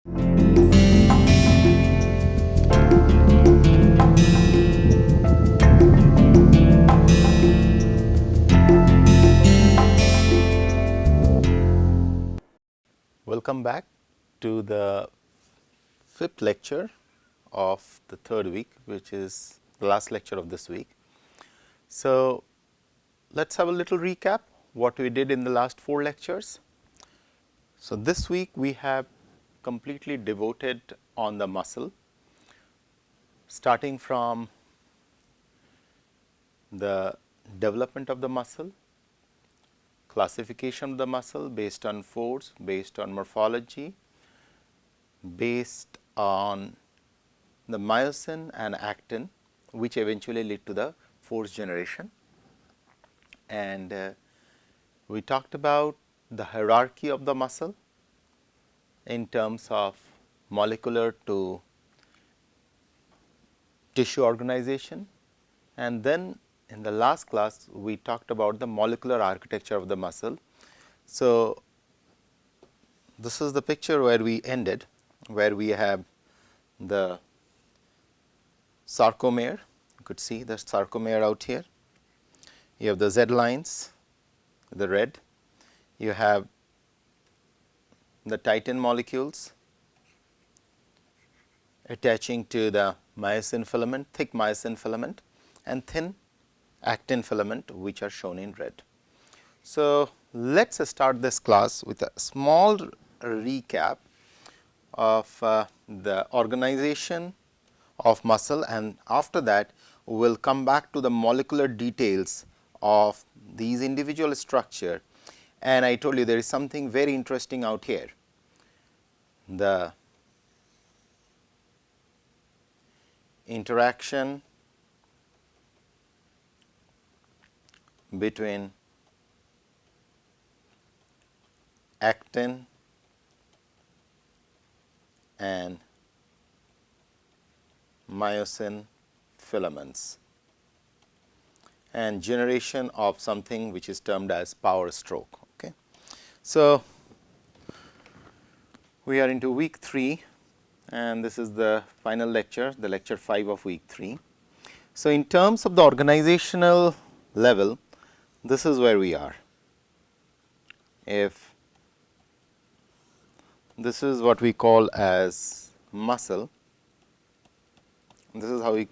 Welcome back to the fifth lecture of the third week, which is the last lecture of this week. So, let us have a little recap what we did in the last 4 lectures. So, this week we have completely devoted on the muscle, starting from the development of the muscle, classification of the muscle based on force, based on morphology, based on the myosin and actin, which eventually lead to the force generation. And we talked about the hierarchy of the muscle in terms of molecular to tissue organization, and then in the last class we talked about the molecular architecture of the muscle. So, this is the picture where we ended, where we have the sarcomere. You could see the sarcomere out here. You have the Z lines, the red. You have the titin molecules attaching to the myosin filament, thick myosin filament, and thin actin filament, which are shown in red. So, let us start this class with a small recap of the organization of muscle, and after that we will come back to the molecular details of these individual structure. And I told you there is something very interesting out here. The interaction between actin and myosin filaments and generation of something which is termed as power stroke. Okay. So, we are into week 3 and this is the final lecture, the lecture 5 of week 3. So, in terms of the organizational level, this is where we are. If this is what we call as muscle, this is how we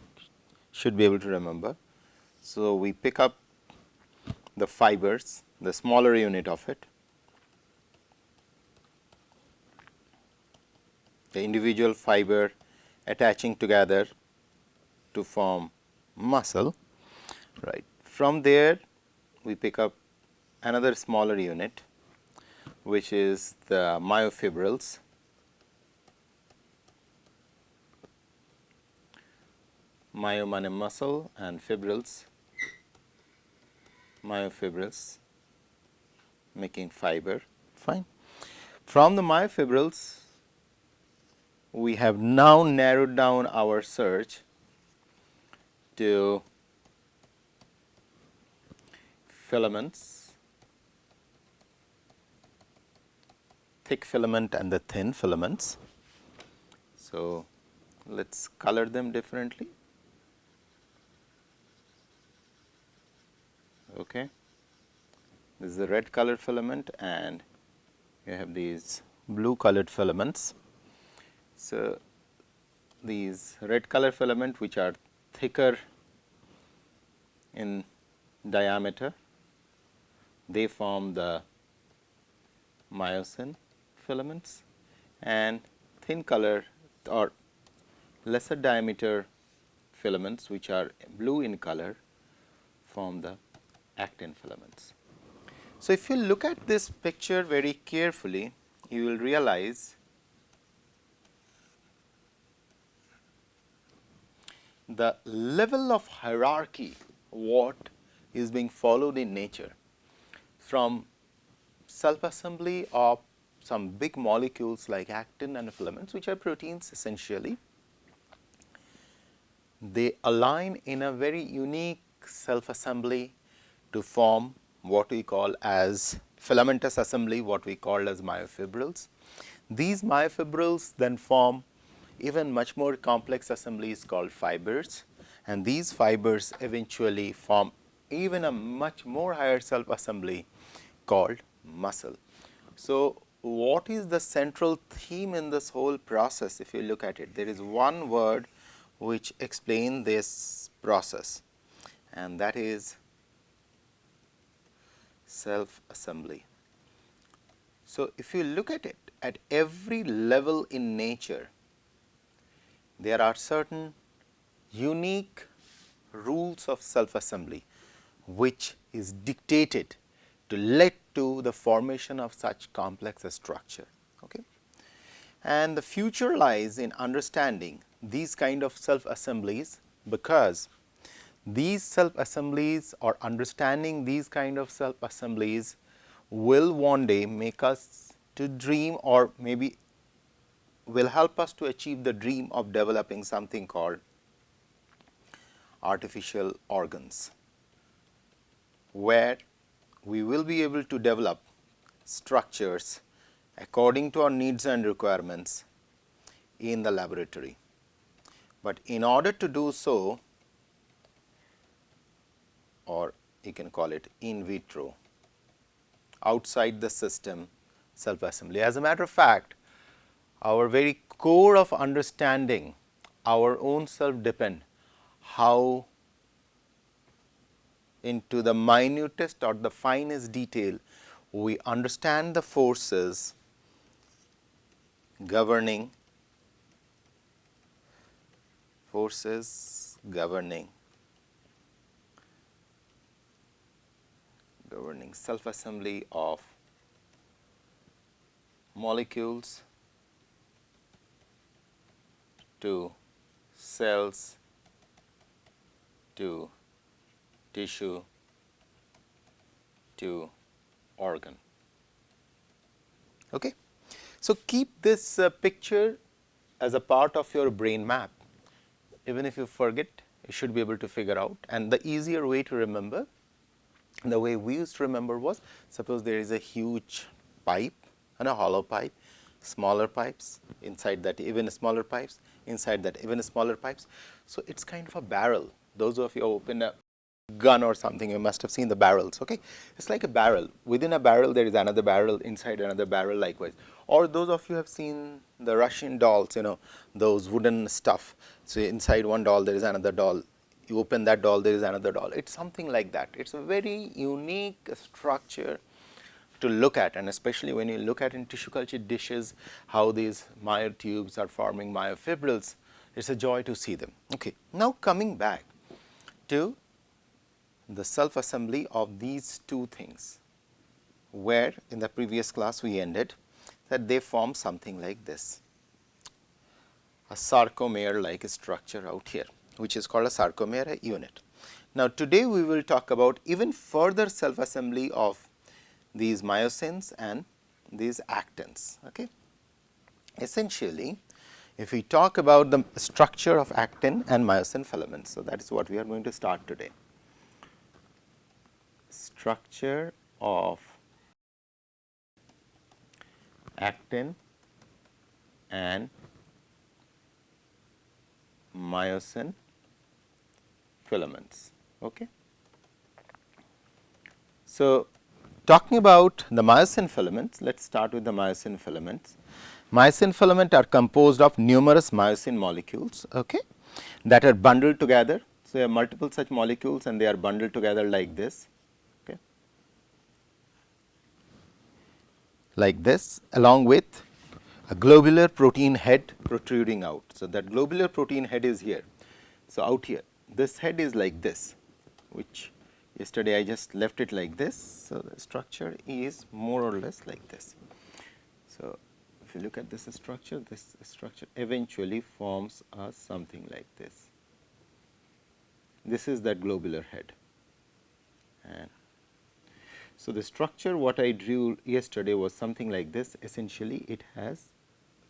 should be able to remember. So, we pick up the fibers, the smaller unit of it, the individual fiber attaching together to form muscle, right. From there we pick up another smaller unit, which is the myofibrils. Myo meaning muscle and fibrils, myofibrils making fiber, fine. From the myofibrils we have now narrowed down our search to filaments, thick filament and the thin filaments. So, let us color them differently. Okay. This is the red colored filament and you have these blue colored filaments. So, these red color filament which are thicker in diameter, they form the myosin filaments, and thin color or lesser diameter filaments which are blue in color form the actin filaments. So, if you look at this picture very carefully, you will realize the level of hierarchy what is being followed in nature, from self-assembly of some big molecules like actin and filaments, which are proteins essentially. They align in a very unique self-assembly to form what we call as filamentous assembly, what we call as myofibrils. These myofibrils then form even much more complex assemblies called fibers, and these fibers eventually form even a much more higher self assembly called muscle. So, what is the central theme in this whole process? If you look at it, there is one word which explains this process, and that is self assembly. So, if you look at it, at every level in nature, there are certain unique rules of self assembly which is dictated to lead to the formation of such complex structure. Okay? And the future lies in understanding these kind of self assemblies, because these self assemblies or understanding these kind of self assemblies will one day make us to dream, or maybe will help us to achieve the dream of developing something called artificial organs, where we will be able to develop structures according to our needs and requirements in the laboratory. But in order to do so, or you can call it in vitro, outside the system self assembly. As a matter of fact, our very core of understanding our own self depend how into the minutest or the finest detail we understand the forces governing self assembly of molecules to cells to tissue to organ. Okay. So, keep this picture as a part of your brain map. Even if you forget, you should be able to figure out. And the easier way to remember, the way we used to remember was, suppose there is a huge pipe and a hollow pipe, smaller pipes, inside that even smaller pipes, inside that even smaller pipes. So, it is kind of a barrel. Those of you who open a gun or something, you must have seen the barrels. Okay, it's like a barrel. Within a barrel there is another barrel, inside another barrel likewise. Or those of you have seen the Russian dolls, you know, those wooden stuff. So, inside one doll there is another doll, you open that doll, there is another doll. It's something like that. It's a very unique structure to look at, and especially when you look at in tissue culture dishes how these myotubes are forming myofibrils, it's a joy to see them. Okay. Now, coming back to the self assembly of these two things, where in the previous class we ended that they form something like this, a sarcomere like structure out here, which is called a sarcomere unit. Now, today we will talk about even further self assembly of these myosins and these actins. Okay. Essentially, if we talk about the structure of actin and myosin filaments, so that is what we are going to start today. Structure of actin and myosin filaments. Okay. So, talking about the myosin filaments, let us start with the myosin filaments. Myosin filaments are composed of numerous myosin molecules, okay, that are bundled together. So, there are multiple such molecules and they are bundled together like this, okay, like this, along with a globular protein head protruding out. So, that globular protein head is here. So, out here, this head is like this, which yesterday I just left it like this. So, the structure is more or less like this. So, if you look at this structure eventually forms something like this. This is that globular head. And so, the structure what I drew yesterday was something like this. Essentially, it has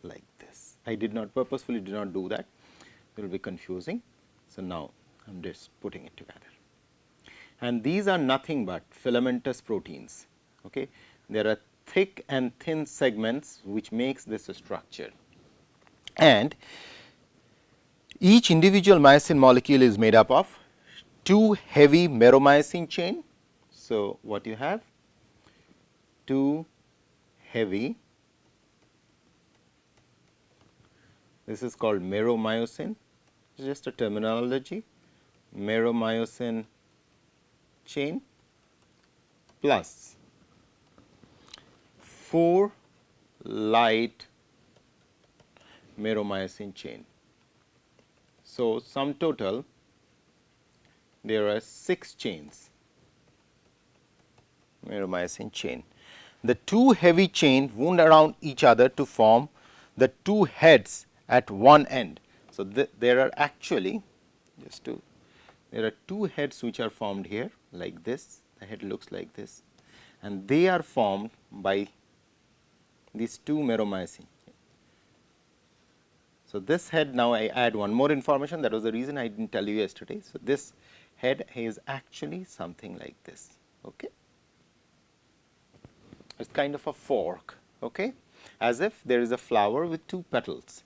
like this. I did not purposefully did not do that, it will be confusing. So, now I am just putting it together. And these are nothing but filamentous proteins. Okay. There are thick and thin segments which makes this structure. And each individual myosin molecule is made up of 2 heavy meromyosin chain. So, what you have? 2 heavy, this is called meromyosin, just a terminology, meromyosin chain plus 4 light meromyosin chain. So, sum total there are 6 chains, meromyosin chain. The 2 heavy chain wound around each other to form the 2 heads at one end. So, there are actually there are 2 heads which are formed here like this, the head looks like this, and they are formed by these 2 meromyosin. So, this head, now I add one more information, that was the reason I did not tell you yesterday. So, this head is actually something like this. Okay. It is kind of a fork, okay, as if there is a flower with 2 petals.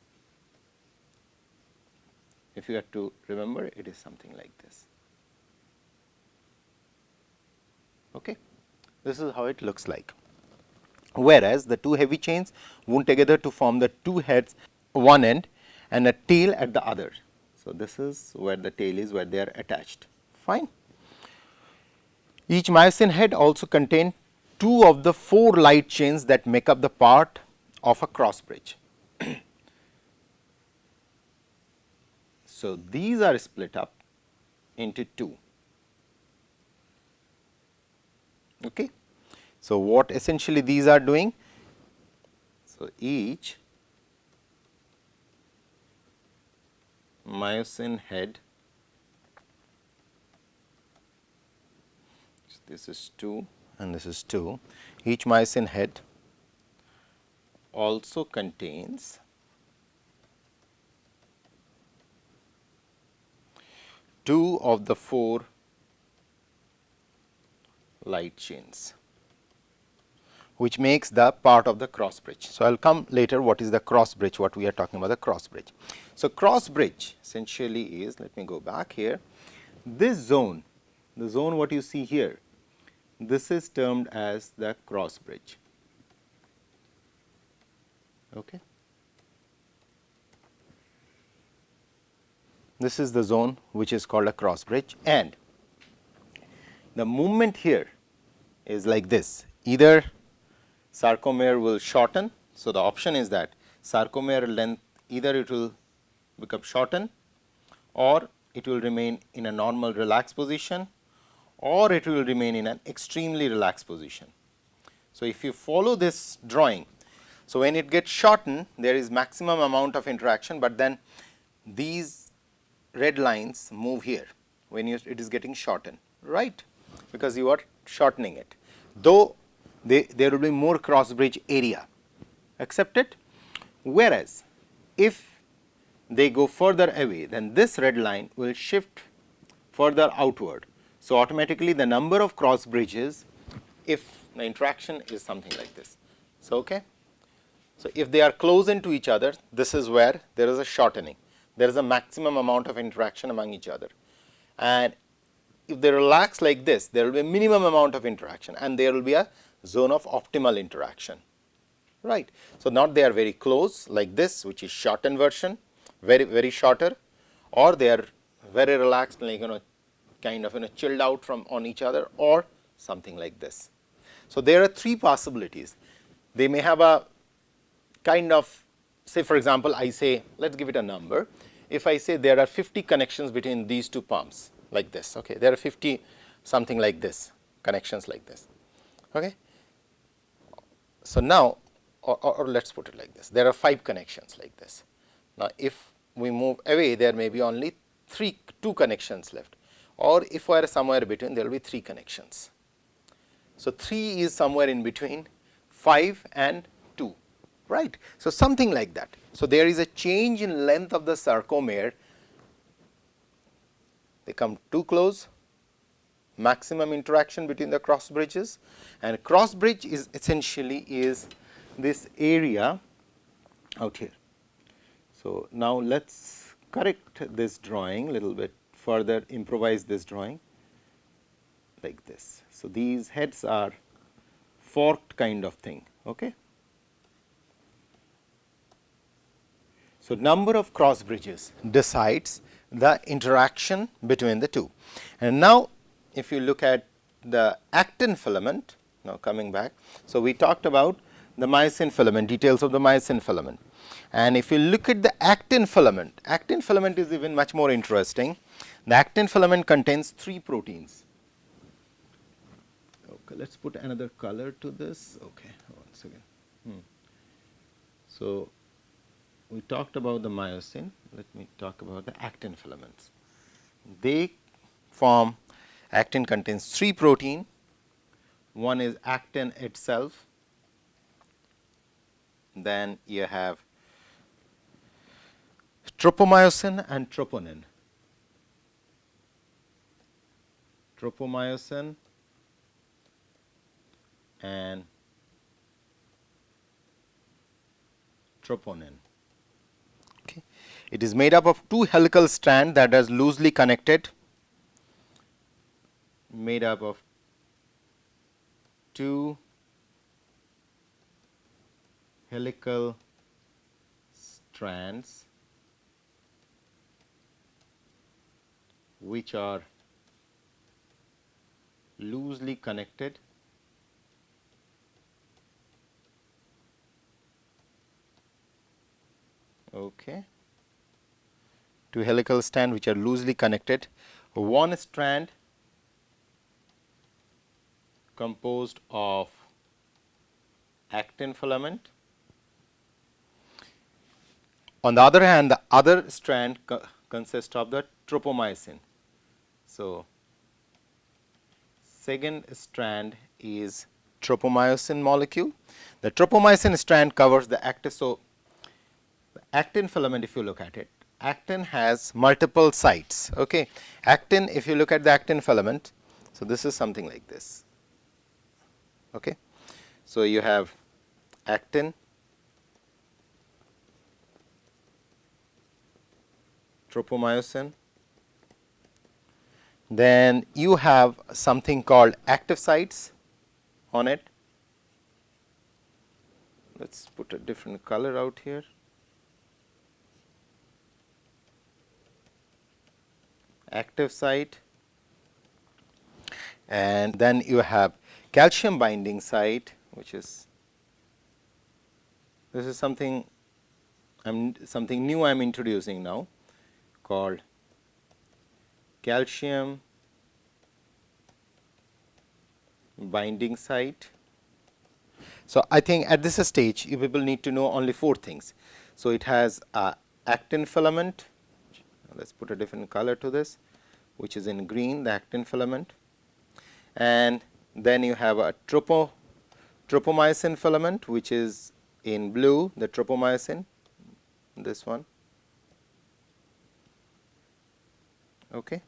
If you have to remember, it is something like this. Okay. This is how it looks like. Whereas, the 2 heavy chains wound together to form the 2 heads one end and a tail at the other. So, this is where the tail is, where they are attached. Fine. Each myosin head also contains 2 of the 4 light chains that make up the part of a cross bridge. So, these are split up into 2. Okay. So, what essentially these are doing? So, each myosin head, this is 2 and this is 2, each myosin head also contains 2 of the 4 light chains, which makes the part of the cross bridge. So, I will come later what is the cross bridge, what we are talking about the cross bridge. So, cross bridge essentially is, let me go back here, this zone, the zone what you see here, this is termed as the cross bridge. Okay. This is the zone which is called a cross bridge, and the movement here is like this, either sarcomere will shorten. So, the option is that sarcomere length, either it will become shortened or it will remain in a normal relaxed position, or it will remain in an extremely relaxed position. So, if you follow this drawing, so when it gets shortened there is maximum amount of interaction, but then these red lines move here when it is getting shortened, right, because you are shortening it, though there will be more cross bridge area, accepted. Whereas, if they go further away, then this red line will shift further outward. So, automatically the number of cross bridges, if the interaction is something like this. So, okay. So, if they are close into each other, this is where there is a shortening, there is a maximum amount of interaction among each other, and if they relax like this, there will be a minimum amount of interaction and there will be a zone of optimal interaction, right. So, not they are very close like this, which is shortened version, very shorter, or they are very relaxed, like kind of chilled out from on each other, or something like this. So, there are 3 possibilities. They may have a kind of, say for example, I say, let us give it a number. If I say there are 50 connections between these 2 pumps like this, okay, there are 50 something like this, connections like this. Okay. So, now or let us put it like this, there are 5 connections like this. Now, if we move away, there may be only 2 connections left, or if we are somewhere between, there will be 3 connections. So, 3 is somewhere in between 5 and 2, right. So, something like that. So, there is a change in length of the sarcomere, they come too close, maximum interaction between the cross bridges, and cross bridge is essentially is this area out here. So, now let us correct this drawing little bit further, improvise this drawing like this. So, these heads are forked kind of thing. Okay. So, number of cross bridges decides the interaction between the two. And now, if you look at the actin filament, now coming back. So, we talked about the myosin filament, details of the myosin filament. And if you look at the actin filament is even much more interesting. The actin filament contains 3 proteins. Okay, let us put another color to this. Okay, once again. So, we talked about the myosin. Let me talk about the actin filaments. They form, actin contains 3 protein. One is actin itself, then you have tropomyosin and troponin. Tropomyosin and troponin. Okay. It is made up of 2 helical strands that are loosely connected, made up of 2 helical strands which are loosely connected okay. 2 helical strands which are loosely connected. One strand composed of actin filament. On the other hand, the other strand consists of the tropomyosin. So, second strand is tropomyosin molecule. The tropomyosin strand covers the actin. So, the actin filament, if you look at it, actin has multiple sites. Okay. Actin, if you look at the actin filament, so this is something like this. Okay. So, you have actin, tropomyosin, then you have something called active sites on it. Let us put a different color out here. Active site, and then you have calcium binding site, which is, this is something new I am introducing now, called calcium binding site. So, I think at this stage you people need to know only 4 things. So, it has a actin filament, let us put a different color to this, which is in green, the actin filament, and then you have a tropomyosin filament, which is in blue, the tropomyosin, this one. Okay.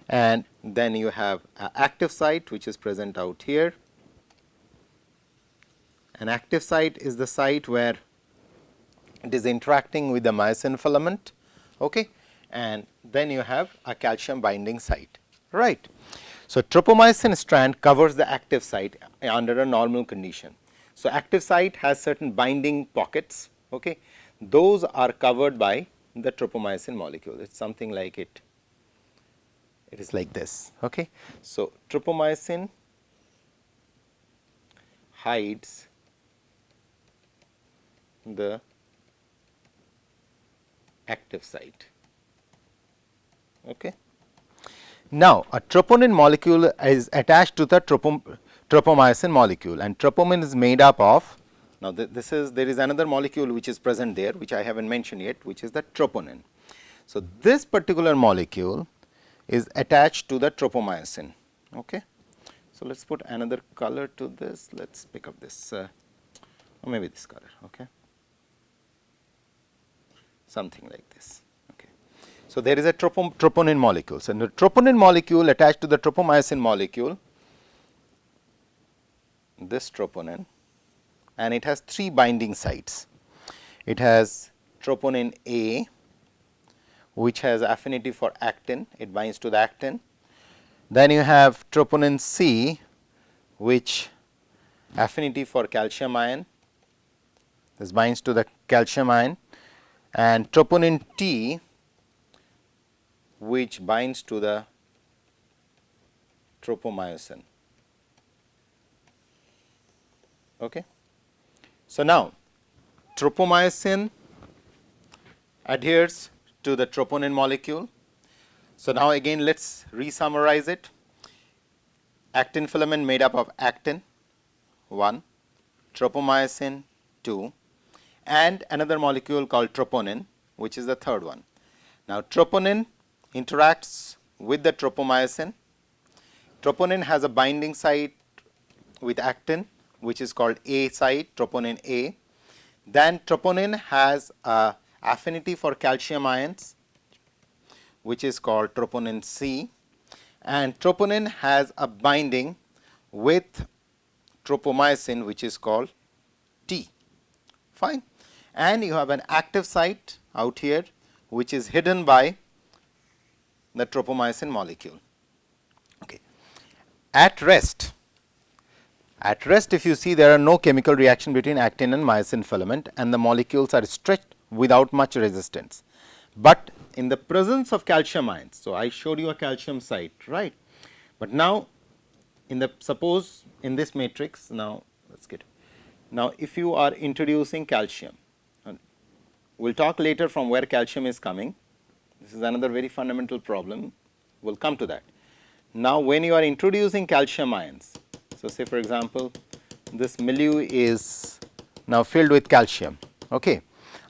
And then you have an active site which is present out here. An active site is the site where it is interacting with the myosin filament. Okay. And then you have a calcium binding site, right. So, tropomyosin strand covers the active site under a normal condition. So, active site has certain binding pockets, okay. Those are covered by the tropomyosin molecule. It is something like it is like this. Okay. So, tropomyosin hides the active site. Okay. Now, a troponin molecule is attached to the tropomyosin molecule, and troponin is made up of, now there is another molecule which is present there, which I have not mentioned yet, which is the troponin. So, this particular molecule is attached to the tropomyosin. Okay. So, let us put another color to this, let us pick up this or maybe this color, okay. Something like this. Okay. So, there is a troponin molecule. So, the troponin molecule attached to the tropomyosin molecule, this troponin, and it has 3 binding sites. It has troponin A, which has affinity for actin, it binds to the actin. Then you have troponin C, which affinity for calcium ion, this binds to the calcium ion, and troponin T, which binds to the tropomyosin. Okay. So, now tropomyosin adheres to the troponin molecule. So, now again let us re-summarize it. Actin filament made up of actin 1, tropomyosin 2, and another molecule called troponin, which is the third one. Now, troponin interacts with the tropomyosin. Troponin has a binding site with actin, which is called A site, troponin A. Then troponin has a affinity for calcium ions, which is called troponin C, and troponin has a binding with tropomyosin, which is called T. Fine. And you have an active site out here, which is hidden by the tropomyosin molecule. Okay. At rest, if you see, there are no chemical reaction between actin and myosin filament, and the molecules are stretched without much resistance. But in the presence of calcium ions, so I showed you a calcium site, right? But now, suppose in this matrix, now let's get. Now, if you are introducing calcium, we'll talk later from where calcium is coming. This is another very fundamental problem. We'll come to that. Now, when you are introducing calcium ions, so say for example, this milieu is now filled with calcium. Okay.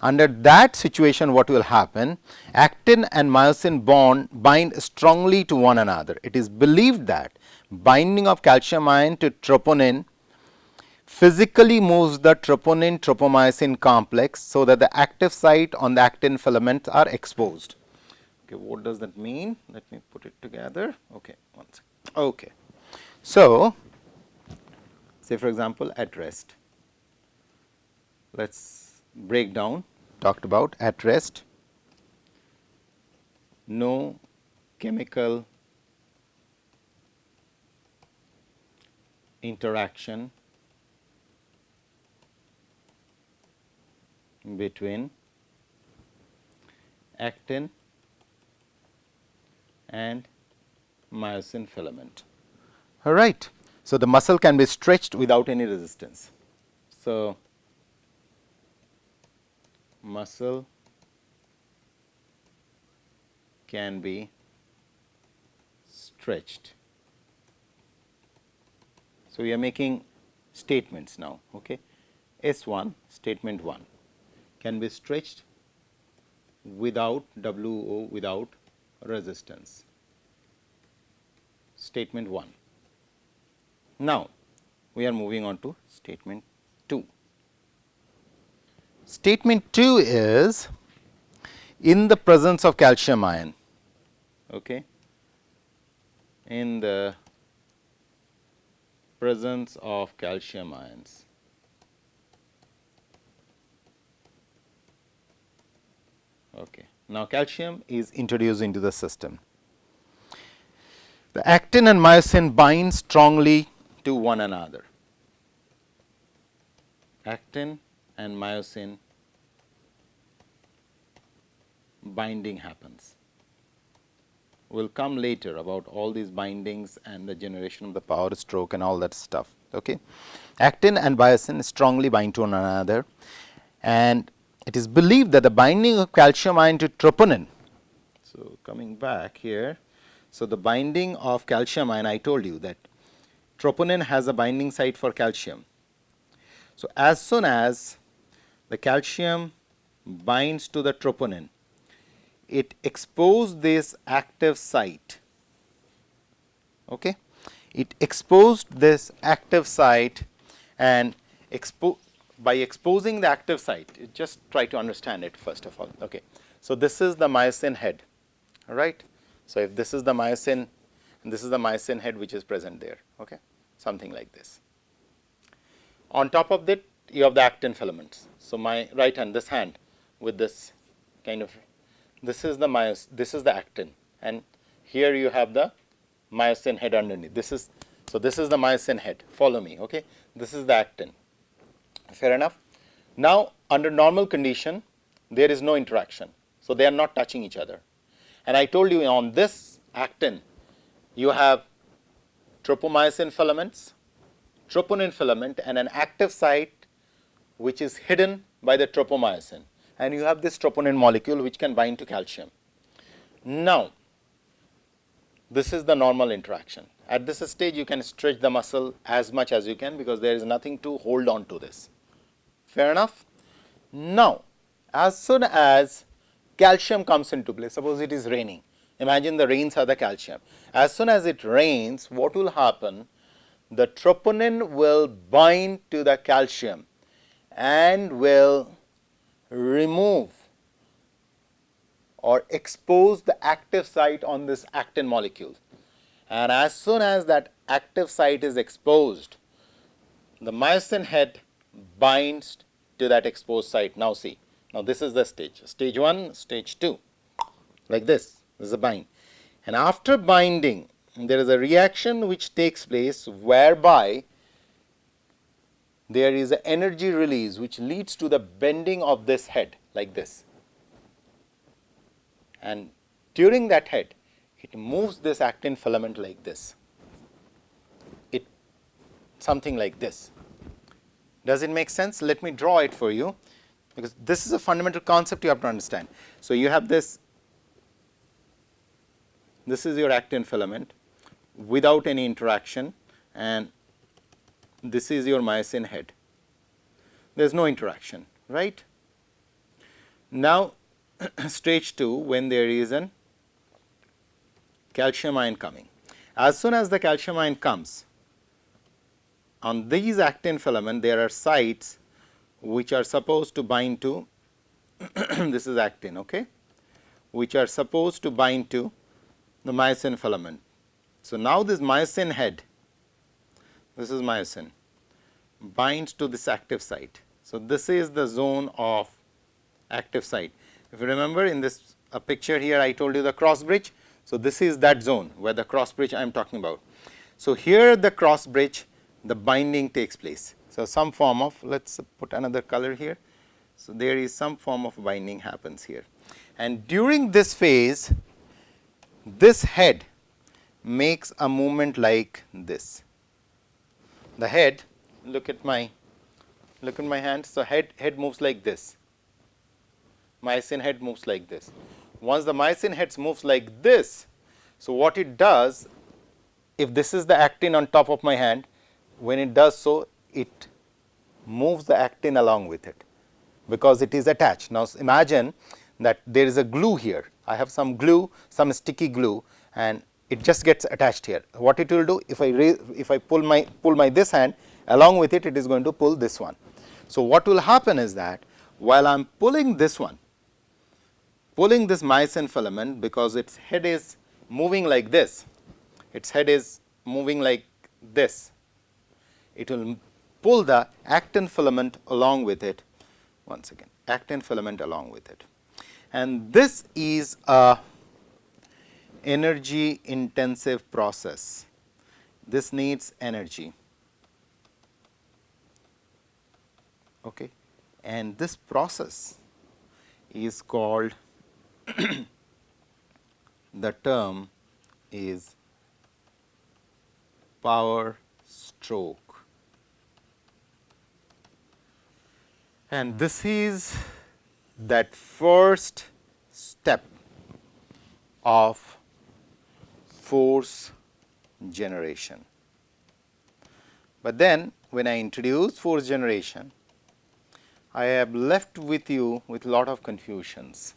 Under that situation, what will happen? Actin and myosin bind strongly to one another. It is believed that binding of calcium ion to troponin physically moves the troponin tropomyosin complex, so that the active site on the actin filaments are exposed. Okay, what does that mean? Let me put it together. Okay, one second. Okay. So, say for example, at rest, let us break down. Talked about at rest, no chemical interaction between actin and myosin filament. All right. So, the muscle can be stretched without any resistance. So, muscle can be stretched. So, we are making statements now. Okay. S1, statement 1 can be stretched without WO, without resistance. Statement 1. Now, we are moving on to statement 2. Statement 2 is in the presence of calcium ion. Okay. In the presence of calcium ions. Okay. Now, calcium is introduced into the system. The actin and myosin bind strongly to one another. Actin and myosin binding happens. We will come later about all these bindings and the generation of the power stroke and all that stuff. Okay. Actin and myosin strongly bind to one another, and it is believed that the binding of calcium ion to troponin. So, coming back here, so the binding of calcium ion, I told you that troponin has a binding site for calcium. So, as soon as the calcium binds to the troponin, it exposes this active site. Okay. It exposed this active site, and by exposing the active site, just try to understand it first of all. Okay. So, this is the myosin head. all right. So, if this is the myosin and this is the myosin head which is present there, okay, something like this. On top of that you have the actin filaments. So, my right hand, this hand with this kind of, this is the actin, and here you have the myosin head underneath. This is, so this is the myosin head, follow me, okay. This is the actin, fair enough. Now, under normal condition there is no interaction, so they are not touching each other, and I told you on this actin you have tropomyosin filaments, troponin filament, and an active site which is hidden by the tropomyosin, and you have this troponin molecule which can bind to calcium. Now, this is the normal interaction. At this stage you can stretch the muscle as much as you can because there is nothing to hold on to this, fair enough. Now, as soon as calcium comes into play, suppose it is raining, imagine the rains are the calcium. As soon as it rains, what will happen? The troponin will bind to the calcium and will remove or expose the active site on this actin molecule, and as soon as that active site is exposed, the myosin head binds to that exposed site. Now see, now this is the stage, stage 1, stage 2, like this is a bind, and after binding there is a reaction which takes place whereby there is an energy release which leads to the bending of this head like this, and during that head it moves this actin filament like this, it something like this. Does it make sense? Let me draw it for you because this is a fundamental concept you have to understand. So, you have this is your actin filament without any interaction, and this is your myosin head. There is no interaction, right. Now, stage 2, when there is an calcium ion coming. As soon as the calcium ion comes, on these actin filament there are sites which are supposed to bind to this is actin, okay, which are supposed to bind to the myosin filament. So, now this myosin head, this is myosin, binds to this active site. So, this is the zone of active site. If you remember in this picture here I told you the cross bridge. So, this is that zone where the cross bridge I am talking about. So, here the cross bridge, the binding takes place. So, some form of, let us put another color here. So, there is some form of binding happens here, and during this phase this head makes a movement like this. The head, look at my hand. So, head moves like this, myosin head moves like this. Once the myosin head moves like this, so what it does, if this is the actin on top of my hand, when it does so, it moves the actin along with it because it is attached. Now, imagine that there is a glue here. I have some glue, some sticky glue, and it just gets attached here. What it will do, if I pull my this hand, along with it, it is going to pull this one. So, what will happen is that while I am pulling this one, pulling this myosin filament, because its head is moving like this, its head is moving like this, it will pull the actin filament along with it, once again actin filament along with it, and this is a energy intensive process. This needs energy, okay, and this process is called the term is power stroke, and this is that first step of force generation. But then when I introduce force generation, I have left with you with lot of confusions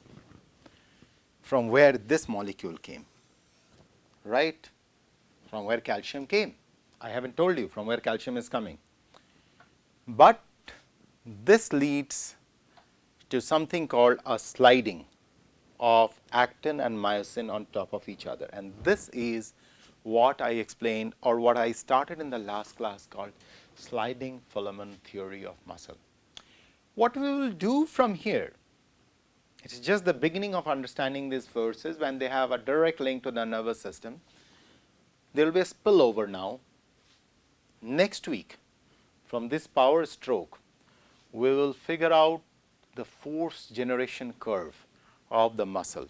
from where this molecule came, right, from where calcium came. I have not told you from where calcium is coming, but this leads to something called a sliding. of actin and myosin on top of each other, and this is what I explained or what I started in the last class called sliding filament theory of muscle. What we will do from here, it is just the beginning of understanding these forces when they have a direct link to the nervous system. There will be a spillover now. Next week, from this power stroke, we will figure out the force generation curve of the muscle.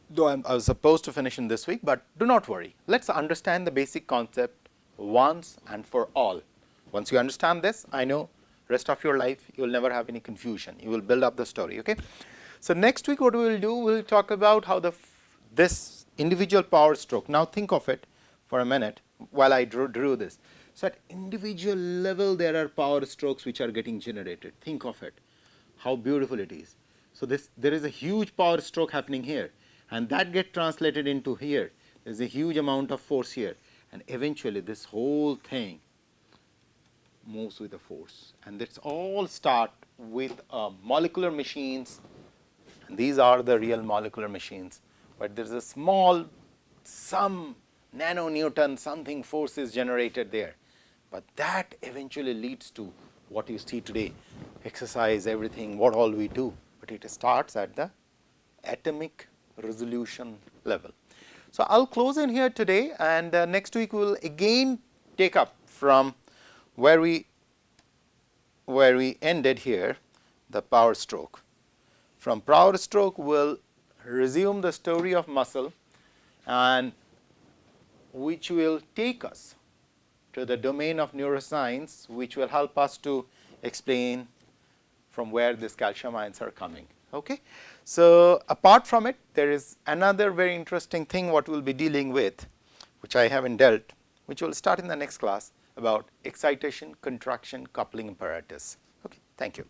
Though I was supposed to finish in this week, but do not worry. Let's understand the basic concept once and for all. Once you understand this, I know rest of your life you will never have any confusion. You will build up the story. Okay. So next week, what we will do, we will talk about how this individual power stroke. Now think of it for a minute while I drew this. So at individual level, there are power strokes which are getting generated. Think of it, how beautiful it is. So there is a huge power stroke happening here, and that gets translated into here. There is a huge amount of force here, and eventually this whole thing moves with the force. And let's all start with molecular machines. And these are the real molecular machines, but there is a small, some nanonewton something force is generated there. But that eventually leads to what you see today, exercise, everything, what all we do. But it starts at the atomic resolution level. So I'll close in here today, and next week we will again take up from where we ended here, the power stroke. From power stroke, we'll resume the story of muscle, and which will take us to the domain of neuroscience, which will help us to explain from where these calcium ions are coming. Okay. So apart from it, there is another very interesting thing what we'll be dealing with, which I haven't dealt, which will start in the next class, about excitation, contraction, coupling apparatus. Okay. Thank you.